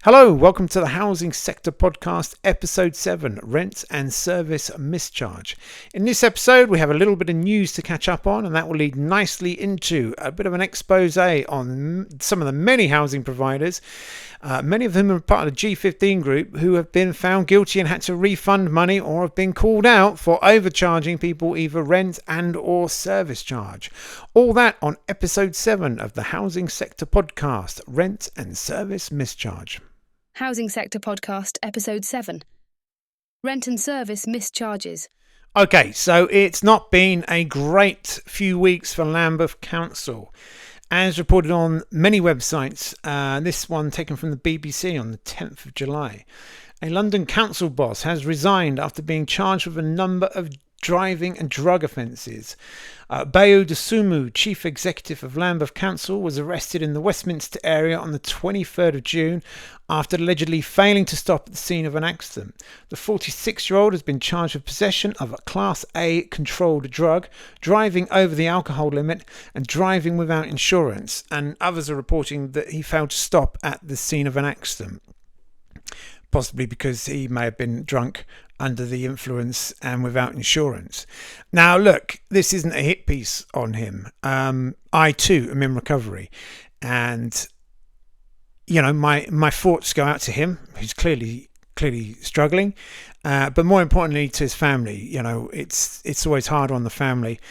Hello, welcome to the Housing Sector Podcast, Episode 7, Rent and Service Mischarge. In this episode, we have a little bit of news to catch up on, and that will lead nicely into a bit of an expose on some of the many housing providers, many of them are part of the G15 group, who have been found guilty and had to refund money or have been called out for overcharging people either rent and or service charge. All that on Episode 7 of the Housing Sector Podcast, Rent and Service Mischarge. Housing Sector Podcast, Episode 7. Rent and Service Mischarges. Okay, so it's not been a great few weeks for Lambeth Council. As reported on many websites, this one taken from the BBC on the 10th of July. A London council boss has resigned after being charged with a number of driving and drug offences. Bayo Dosunmu, Chief Executive of Lambeth Council, was arrested in the Westminster area on the 23rd of June after allegedly failing to stop at the scene of an accident. The 46-year-old has been charged with possession of a Class A controlled drug, driving over the alcohol limit and driving without insurance, and others are reporting that he failed to stop at the scene of an accident, possibly because he may have been drunk, under the influence and without insurance. Now look, this isn't a hit piece on him. I too am in recovery, and you know, my thoughts go out to him, who's clearly struggling, but more importantly to his family. You know, it's always hard on the family.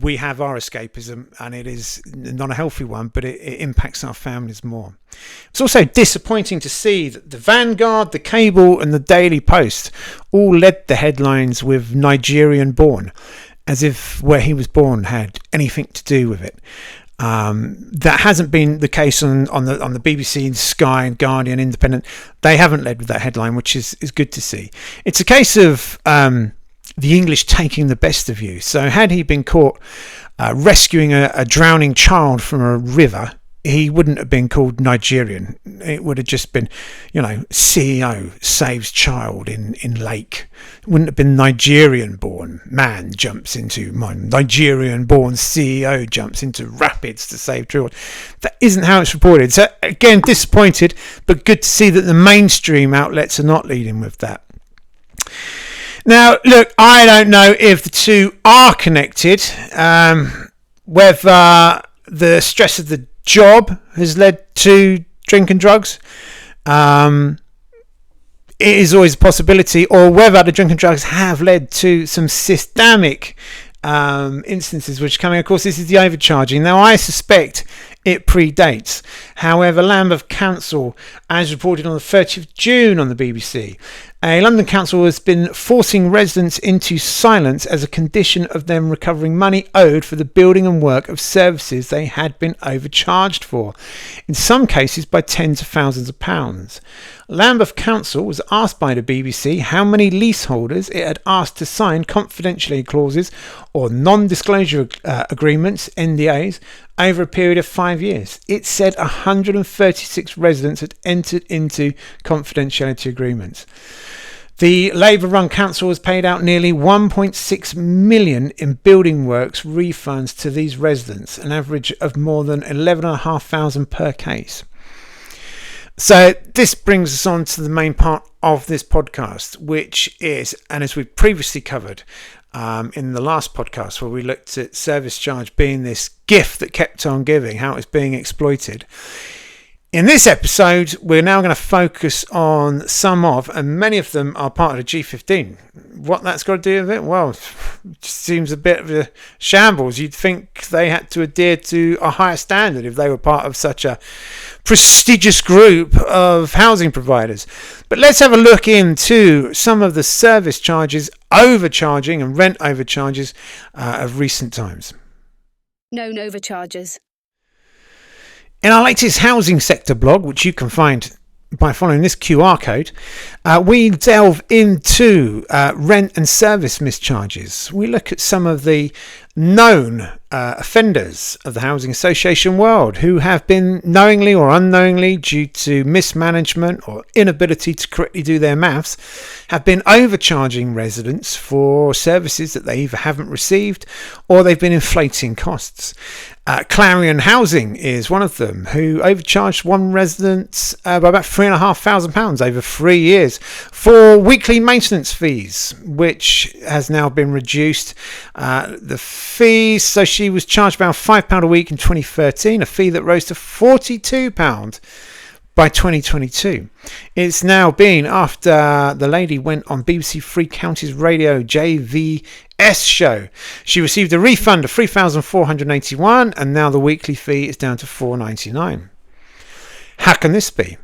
We have our escapism, and it is not a healthy one, but it impacts our families more. It's also disappointing to see that the Vanguard, the Cable and the Daily Post all led the headlines with Nigerian born, as if where he was born had anything to do with it. That hasn't been the case on the BBC, Sky and Guardian, Independent. They haven't led with that headline, which is good to see. It's a case of the English taking the best of you. So had he been caught rescuing a drowning child from a river, he wouldn't have been called Nigerian. It would have just been, you know, CEO saves child in lake. It wouldn't have been Nigerian born man jumps into mine. Nigerian born CEO jumps into rapids to save children. That isn't how it's reported. So again, disappointed, but good to see that the mainstream outlets are not leading with that. Now, look, I don't know if the two are connected, whether the stress of the job has led to drink and drugs. It is always a possibility, or whether the drink and drugs have led to some systemic instances which are coming. Of course, this is the overcharging. Now, I suspect it predates. However, Lambeth Council, as reported on the 30th of June on the BBC, a London council has been forcing residents into silence as a condition of them recovering money owed for the building and work of services they had been overcharged for, in some cases by tens of thousands of pounds. Lambeth Council was asked by the BBC how many leaseholders it had asked to sign confidentiality clauses or non-disclosure agreements, NDAs, over a period of 5 years. It said 136 residents had entered into confidentiality agreements. The Labour-run council has paid out nearly 1.6 million in building works refunds to these residents, an average of more than 11,500 per case. So this brings us on to the main part of this podcast, which is, and as we've previously covered in the last podcast where we looked at service charge being this gift that kept on giving, how it's being exploited. In this episode, we're now going to focus on some of, and many of them are part of the G15. What that's got to do with it? Well, it just seems a bit of a shambles. You'd think they had to adhere to a higher standard if they were part of such a prestigious group of housing providers. But let's have a look into some of the service charges, overcharging and rent overcharges of recent times. Known overcharges. In our latest housing sector blog, which you can find by following this QR code, we delve into rent and service mischarges. We look at some of the known offenders of the housing association world who have been knowingly or unknowingly, due to mismanagement or inability to correctly do their maths, have been overcharging residents for services that they either haven't received or they've been inflating costs. Clarion Housing is one of them, who overcharged one resident by about £3,500 over 3 years for weekly maintenance fees, which has now been reduced. The fees, so she was charged about £5 a week in 2013, a fee that rose to £42 by 2022. It's now been after the lady went on BBC Three Counties Radio JVS show. She received a refund of £3,481 and now the weekly fee is down to £4.99. How can this be?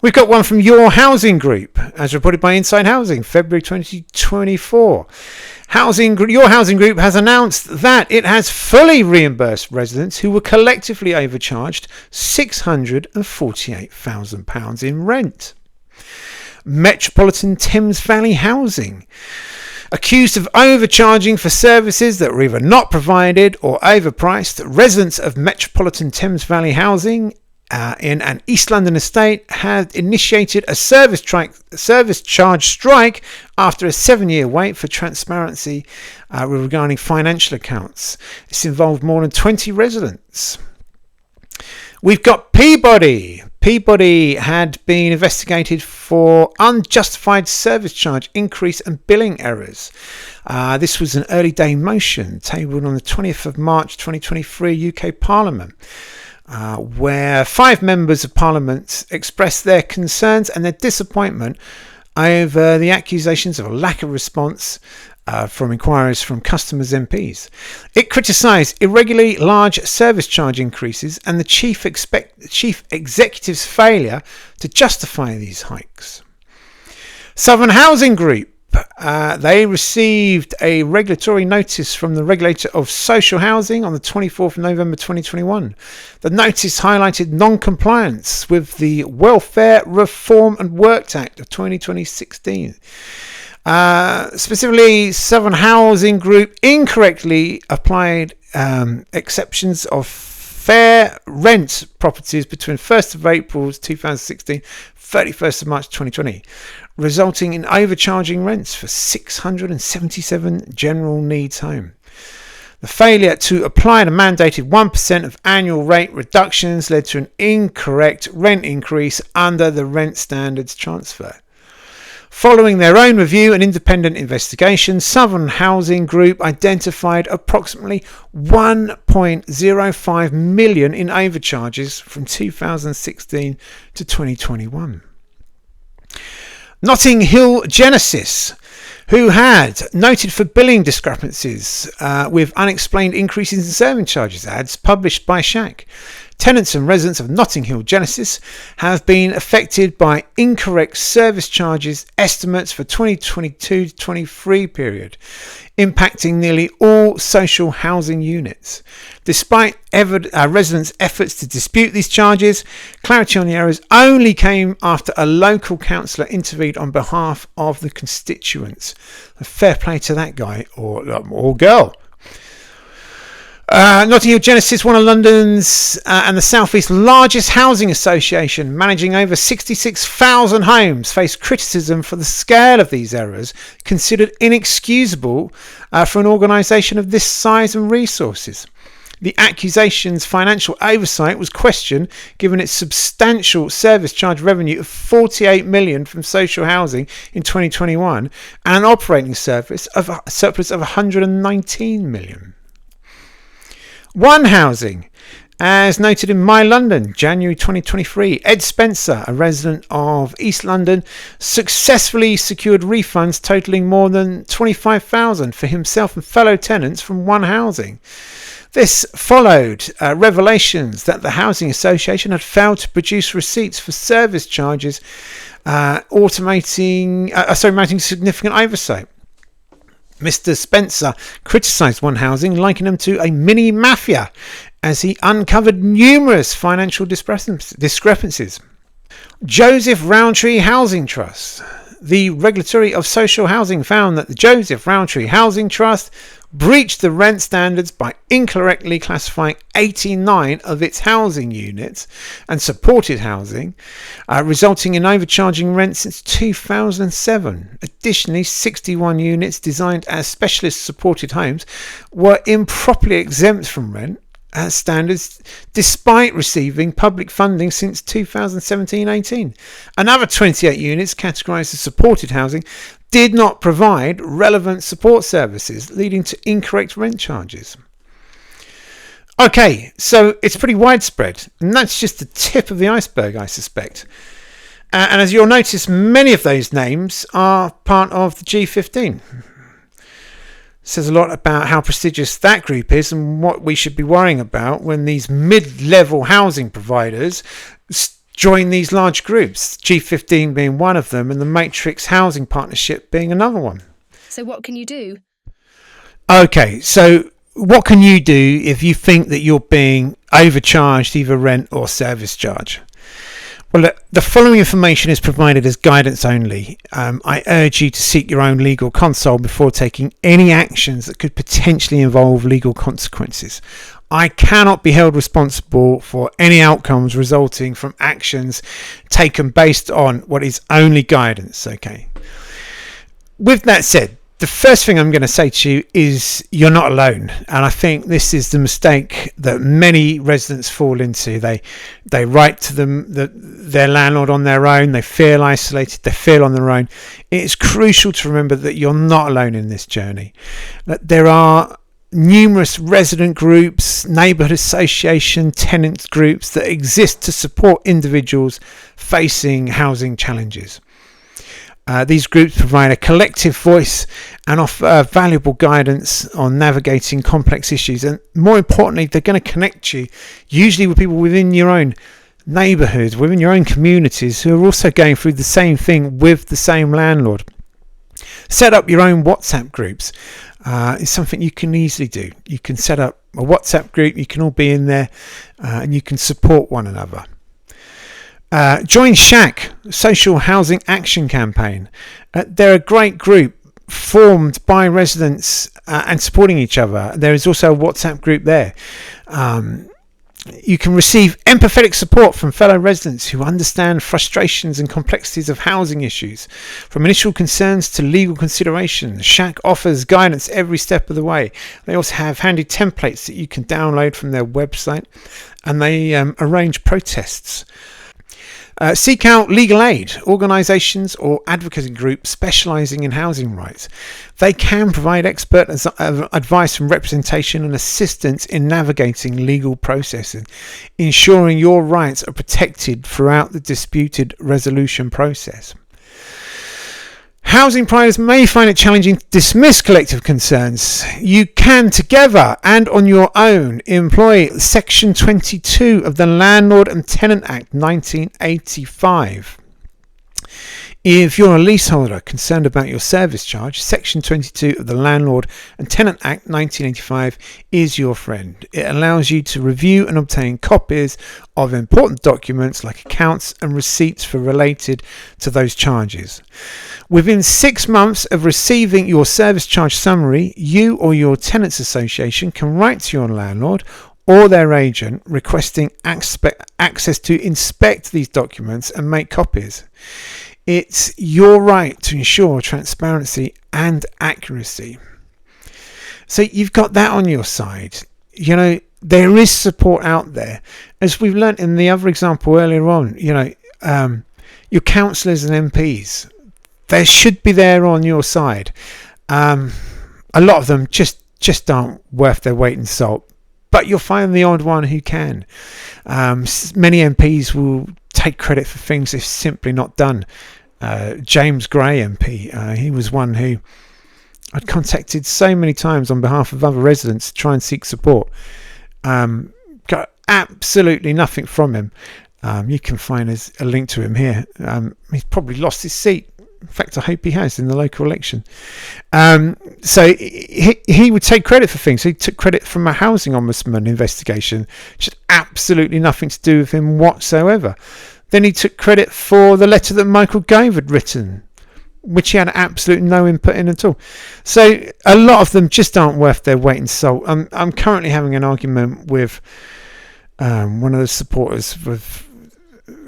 We've got one from Your Housing Group, as reported by Inside Housing, February 2024. Your Housing Group has announced that it has fully reimbursed residents who were collectively overcharged £648,000 in rent. Metropolitan Thames Valley Housing, accused of overcharging for services that were either not provided or overpriced, residents of Metropolitan Thames Valley Housing in an East London estate had initiated a service charge strike after a 7-year wait for transparency regarding financial accounts. This involved more than 20 residents. We've got Peabody. Peabody had been investigated for unjustified service charge increase and billing errors. This was an early day motion tabled on the 20th of March 2023 UK Parliament, where 5 members of Parliament expressed their concerns and their disappointment over the accusations of a lack of response from inquiries from customers' MPs. It criticised irregularly large service charge increases and the chief executive's failure to justify these hikes. Southern Housing Group, they received a regulatory notice from the Regulator of Social Housing on the 24th of November 2021. The notice highlighted non-compliance with the Welfare Reform and Works Act of 2016. Specifically, Southern Housing Group incorrectly applied exceptions of fair rent properties between 1st of April 2016 31st of March 2020, resulting in overcharging rents for 677 general needs homes. The failure to apply the mandated 1% of annual rate reductions led to an incorrect rent increase under the rent standards transfer. Following their own review and independent investigation, Southern Housing Group identified approximately 1.05 million in overcharges from 2016 to 2021. Notting Hill Genesis, who had noted for billing discrepancies with unexplained increases in service charges ads published by SHAC. Tenants and residents of Notting Hill Genesis have been affected by incorrect service charges estimates for 2022-23 period, impacting nearly all social housing units. Despite residents' efforts to dispute these charges, clarity on the errors only came after a local councillor intervened on behalf of the constituents. Fair play to that guy or girl. Notting Hill Genesis, one of London's and the South East's largest housing association, managing over 66,000 homes, faced criticism for the scale of these errors, considered inexcusable for an organisation of this size and resources. The accusation's financial oversight was questioned, given its substantial service charge revenue of £48 million from social housing in 2021 and an operating surplus of £119 million. One Housing, as noted in My London, January 2023, Ed Spencer, a resident of East London, successfully secured refunds totalling more than £25,000 for himself and fellow tenants from One Housing. This followed revelations that the Housing Association had failed to produce receipts for service charges, mounting significant oversight. Mr. Spencer criticised One Housing, likening them to a mini mafia, as he uncovered numerous financial discrepancies. Joseph Rowntree Housing Trust. the Regulatory of Social Housing found that the Joseph Rowntree Housing Trust breached the rent standards by incorrectly classifying 89 of its housing units and supported housing, resulting in overcharging rent since 2007. Additionally, 61 units designed as specialist supported homes were improperly exempt from rent standards despite receiving public funding since 2017-18. Another 28 units categorised as supported housing did not provide relevant support services, leading to incorrect rent charges. Okay, so it's pretty widespread, and that's just the tip of the iceberg, I suspect. And as you'll notice, many of those names are part of the G15. Says a lot about how prestigious that group is and what we should be worrying about when these mid-level housing providers join these large groups, G15 being one of them and the Matrix Housing Partnership being another one. So what can you do? Okay, so what can you do if you think that you're being overcharged either rent or service charge? Well, the following information is provided as guidance only. I urge you to seek your own legal consult before taking any actions that could potentially involve legal consequences. I cannot be held responsible for any outcomes resulting from actions taken based on what is only guidance. Okay. With that said, the first thing I'm going to say to you is you're not alone, and I think this is the mistake that many residents fall into. They write to their landlord on their own. They feel isolated. They feel on their own. It is crucial to remember that you're not alone in this journey. That there are numerous resident groups, neighbourhood association, tenants groups that exist to support individuals facing housing challenges. These groups provide a collective voice and offer valuable guidance on navigating complex issues, and more importantly, they're going to connect you usually with people within your own neighbourhoods, within your own communities who are also going through the same thing with the same landlord. Set up your own WhatsApp groups. It's something you can easily do. You can set up a WhatsApp group, you can all be in there, and you can support one another. Join SHAC, Social Housing Action Campaign. They're a great group formed by residents and supporting each other. There is also a WhatsApp group there. You can receive empathetic support from fellow residents who understand frustrations and complexities of housing issues. From initial concerns to legal considerations, SHAC offers guidance every step of the way. They also have handy templates that you can download from their website, and they arrange protests. Seek out legal aid, organisations or advocacy groups specialising in housing rights. They can provide expert advice and representation and assistance in navigating legal processes, ensuring your rights are protected throughout the disputed resolution process. Housing providers may find it challenging to dismiss collective concerns. You can, together and on your own, employ Section 22 of the Landlord and Tenant Act 1985. If you're a leaseholder concerned about your service charge, Section 22 of the Landlord and Tenant Act 1985 is your friend. It allows you to review and obtain copies of important documents like accounts and receipts for related to those charges. Within 6 months of receiving your service charge summary, you or your tenants association can write to your landlord or their agent requesting access to inspect these documents and make copies. It's your right to ensure transparency and accuracy. So you've got that on your side. You know, there is support out there. As we've learnt in the other example earlier on, you know, your councillors and MPs, they should be there on your side. A lot of them just aren't worth their weight in salt, but you'll find the odd one who can. Many MPs will take credit for things they've simply not done. James Gray MP, he was one who I'd contacted so many times on behalf of other residents to try and seek support. Got absolutely nothing from him. You can find a link to him here. He's probably lost his seat. In fact, I hope he has in the local election. So he would take credit for things. He took credit from a housing ombudsman investigation, which had absolutely nothing to do with him whatsoever. Then he took credit for the letter that Michael Gove had written which he had absolutely no input in at all. So a lot of them just aren't worth their weight in salt. I'm currently having an argument with one of the supporters with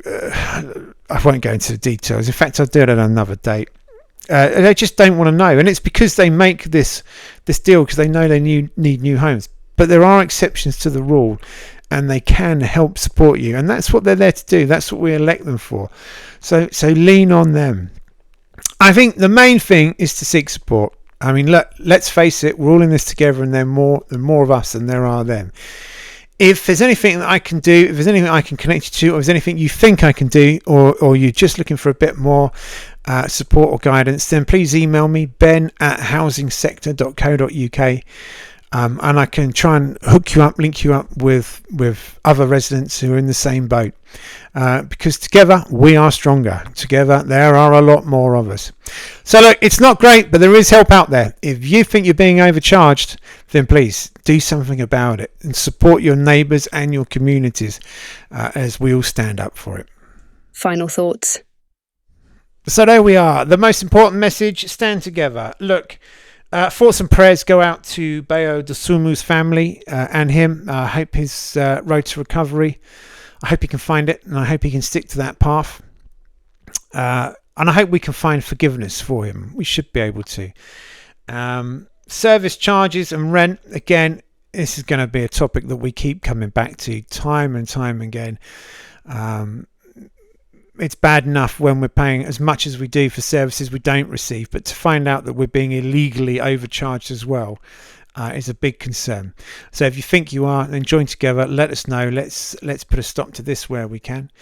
I won't go into the details. In fact, I'll do it at another date. They just don't want to know, and it's because they make this deal because they know they need new homes. But there are exceptions to the rule, and they can help support you, and that's what they're there to do. That's what we elect them for. So lean on them. I think the main thing is to seek support. I mean, let's face it, we're all in this together, and there are more of us than there are them. If there's anything that I can do, if there's anything I can connect you to, or if there's anything you think I can do, or you're just looking for a bit more support or guidance, then please email me, ben@housingsector.co.uk, and I can try and link you up with other residents who are in the same boat, because together we are stronger. Together there are a lot more of us. So look, it's not great, but there is help out there. If you think you're being overcharged, then please do something about it and support your neighbours and your communities as we all stand up for it. Final thoughts. So there we are. The most important message: stand together. Look, thoughts and prayers go out to Bayo Dosunmu's family and him. I hope his road to recovery, I hope he can find it, and I hope he can stick to that path. And I hope we can find forgiveness for him. We should be able to. Service charges and rent, again, this is going to be a topic that we keep coming back to time and time again. It's bad enough when we're paying as much as we do for services we don't receive, but to find out that we're being illegally overcharged as well is a big concern. So if you think you are, then join together, let us know. Let's put a stop to this where we can.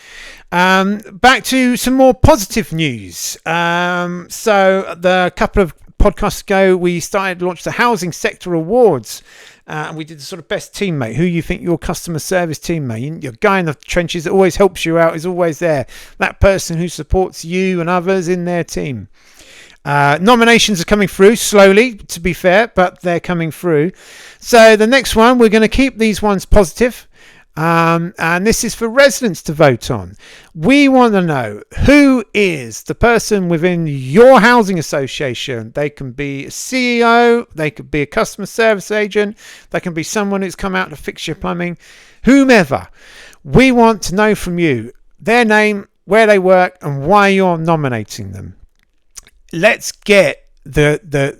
Back to some more positive news. So the couple of podcasts ago, we launched the Housing Sector Awards. And we did the sort of best teammate. Who you think your customer service teammate, your guy in the trenches that always helps you out, is always there. That person who supports you and others in their team. Nominations are coming through slowly, to be fair, but they're coming through. So the next one, we're going to keep these ones positive. And this is for residents to vote on. We want to know who is the person within your housing association. They can be a CEO, they could be a customer service agent, they can be someone who's come out to fix your plumbing, whomever. We want to know from you their name, where they work, and why you're nominating them. Let's get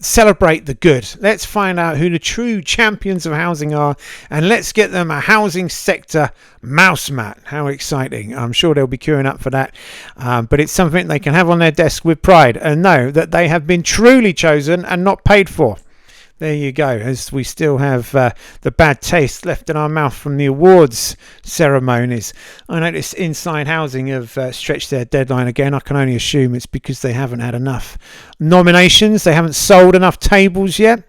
celebrate the good. Let's find out who the true champions of housing are, and let's get them a housing sector mouse mat. How exciting. I'm sure they'll be queuing up for that, but it's something they can have on their desk with pride and know that they have been truly chosen and not paid for. There you go, as we still have the bad taste left in our mouth from the awards ceremonies. I noticed Inside Housing have stretched their deadline again. I can only assume it's because they haven't had enough nominations. They haven't sold enough tables yet.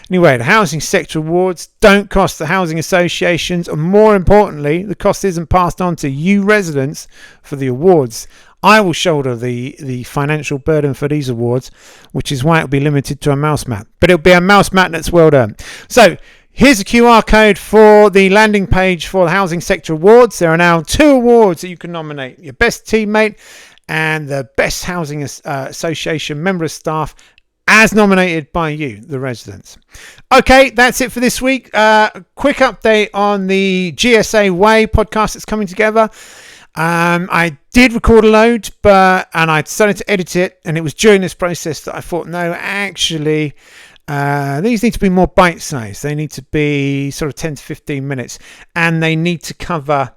Anyway, the Housing Sector Awards don't cost the housing associations, and more importantly, the cost isn't passed on to you residents for the awards. I will shoulder the financial burden for these awards, which is why it'll be limited to a mouse mat. But it'll be a mouse mat that's well done. So here's a QR code for the landing page for the Housing Sector Awards. There are now 2 awards that you can nominate: your best teammate and the best housing association member of staff, as nominated by you, the residents. Okay, that's it for this week. Quick update on the GSA Way podcast that's coming together. I did record a load, and I started to edit it, and it was during this process that I thought, no, actually, these need to be more bite-sized. They need to be sort of 10 to 15 minutes, and they need to cover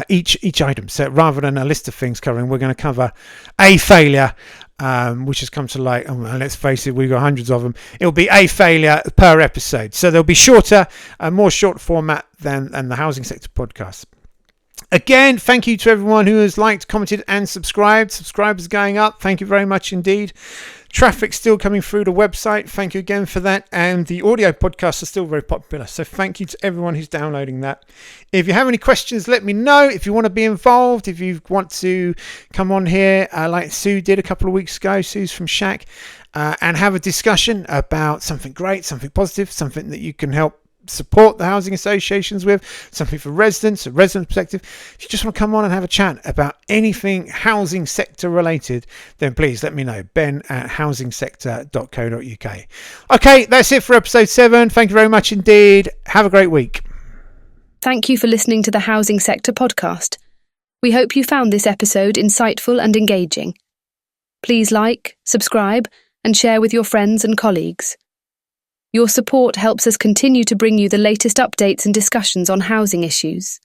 each item. So rather than a list of things covering, we're going to cover a failure, which has come to light. And let's face it, we've got hundreds of them. It'll be a failure per episode. So they'll be shorter, more short format than the Housing Sector podcast. Again, thank you to everyone who has liked, commented and subscribed. Subscribers going up. Thank you very much indeed. Traffic still coming through the website. Thank you again for that. And the audio podcasts are still very popular. So thank you to everyone who's downloading that. If you have any questions, let me know. If you want to be involved, if you want to come on here like Sue did a couple of weeks ago, Sue's from Shack, and have a discussion about something great, something positive, something that you can help support the housing associations with, something for residents, a resident perspective, if you just want to come on and have a chat about anything housing sector related, then please let me know. ben@housingsector.co.uk. Okay, that's it for episode 7. Thank you very much indeed. Have a great week. Thank you for listening to the Housing Sector podcast. We hope you found this episode insightful and engaging. Please like, subscribe, and share with your friends and colleagues. Your support helps us continue to bring you the latest updates and discussions on housing issues.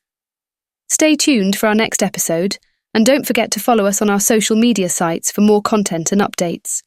Stay tuned for our next episode, and don't forget to follow us on our social media sites for more content and updates.